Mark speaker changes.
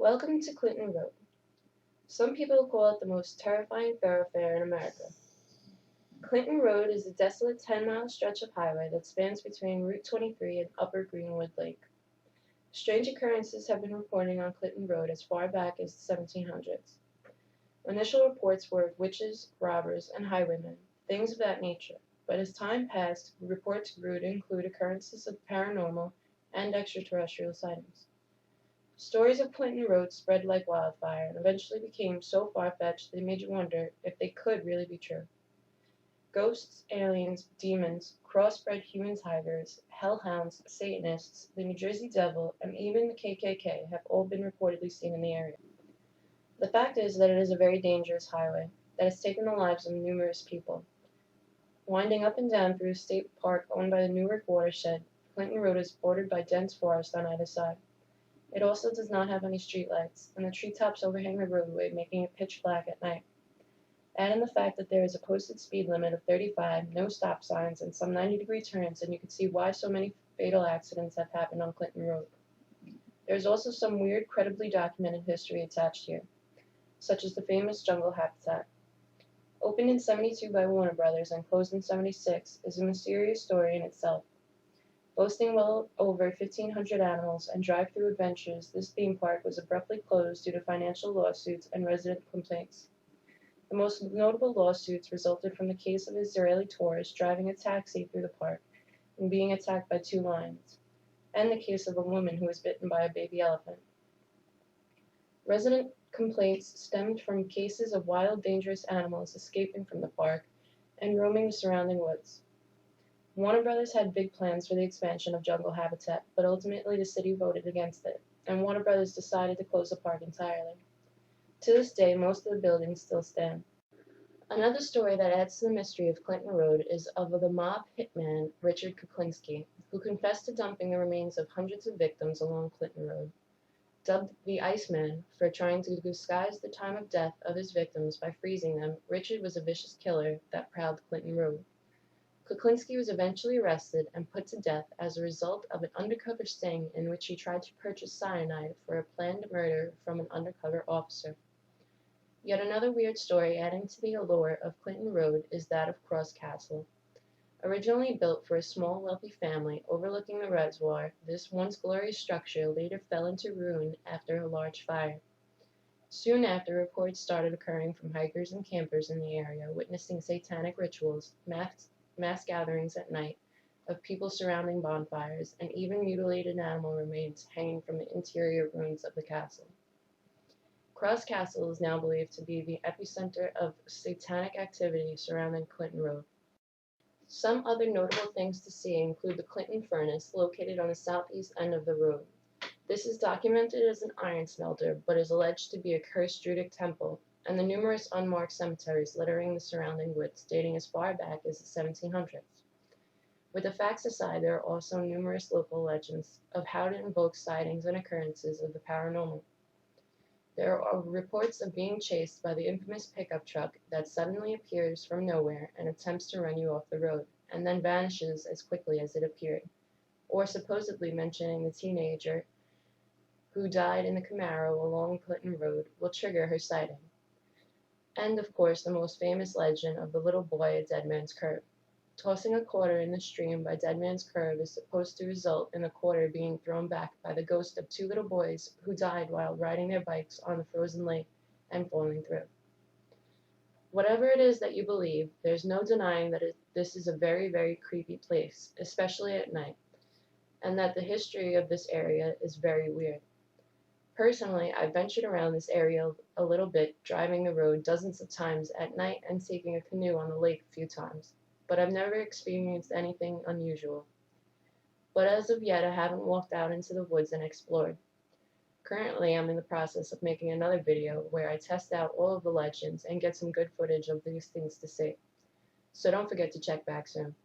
Speaker 1: Welcome to Cliton Road. Some people call it the most terrifying thoroughfare in America. Cliton Road is a desolate 10-mile stretch of highway that spans between Route 23 and Upper Greenwood Lake. Strange occurrences have been reported on Cliton Road as far back as the 1700s. Initial reports were of witches, robbers, and highwaymen, things of that nature, but as time passed, reports grew to include occurrences of paranormal and extraterrestrial sightings. Stories of Cliton Road spread like wildfire and eventually became so far-fetched they made you wonder if they could really be true. Ghosts, aliens, demons, crossbred human tigers, hellhounds, Satanists, the New Jersey Devil, and even the KKK have all been reportedly seen in the area. The fact is that it is a very dangerous highway that has taken the lives of numerous people. Winding up and down through a state park owned by the Newark Watershed, Cliton Road is bordered by dense forest on either side. It also does not have any streetlights, and the treetops overhang the roadway, making it pitch black at night. Add in the fact that there is a posted speed limit of 35, no stop signs, and some 90-degree turns, and you can see why so many fatal accidents have happened on Cliton Road. There is also some weird, credibly documented history attached here, such as the famous Jungel Habitat. Opened in '72 by Warner Brothers and closed in '76, is a mysterious story in itself. Boasting well over 1,500 animals and drive-through adventures, this theme park was abruptly closed due to financial lawsuits and resident complaints. The most notable lawsuits resulted from the case of Israeli tourists driving a taxi through the park and being attacked by 2 lions, and the case of a woman who was bitten by a baby elephant. Resident complaints stemmed from cases of wild, dangerous animals escaping from the park and roaming the surrounding woods. Warner Brothers had big plans for the expansion of Jungel Habitat, but ultimately the city voted against it, and Warner Brothers decided to close the park entirely. To this day, most of the buildings still stand. Another story that adds to the mystery of Cliton Road is of the mob hitman Richard Kuklinski, who confessed to dumping the remains of hundreds of victims along Cliton Road. Dubbed the Iceman for trying to disguise the time of death of his victims by freezing them, Richard was a vicious killer that prowled Cliton Road. Kuklinski was eventually arrested and put to death as a result of an undercover sting in which he tried to purchase cyanide for a planned murder from an undercover officer. Yet another weird story adding to the allure of Cliton Road is that of Cross Castle. Originally built for a small wealthy family overlooking the reservoir, this once glorious structure later fell into ruin after a large fire. Soon after, reports started occurring from hikers and campers in the area witnessing satanic rituals, mass gatherings at night of people surrounding bonfires, and even mutilated animal remains hanging from the interior ruins of the castle. Cross Castle is now believed to be the epicenter of satanic activity surrounding Cliton Road. Some other notable things to see include the Cliton Furnace, located on the southeast end of the road. This is documented as an iron smelter, but is alleged to be a cursed Druidic temple, and the numerous unmarked cemeteries littering the surrounding woods dating as far back as the 1700s. With the facts aside, there are also numerous local legends of how to invoke sightings and occurrences of the paranormal. There are reports of being chased by the infamous pickup truck that suddenly appears from nowhere and attempts to run you off the road, and then vanishes as quickly as it appeared, or supposedly mentioning the teenager who died in the Camaro along Cliton Road will trigger her sighting. And, of course, the most famous legend of the little boy at Dead Man's Curve. Tossing a quarter in the stream by Dead Man's Curve is supposed to result in the quarter being thrown back by the ghost of 2 little boys who died while riding their bikes on the frozen lake and falling through. Whatever it is that you believe, there's no denying that this is a very, very creepy place, especially at night, and that the history of this area is very weird. Personally, I've ventured around this area a little bit, driving the road dozens of times at night and taking a canoe on the lake a few times, but I've never experienced anything unusual. But as of yet, I haven't walked out into the woods and explored. Currently, I'm in the process of making another video where I test out all of the legends and get some good footage of these things to see. So don't forget to check back soon.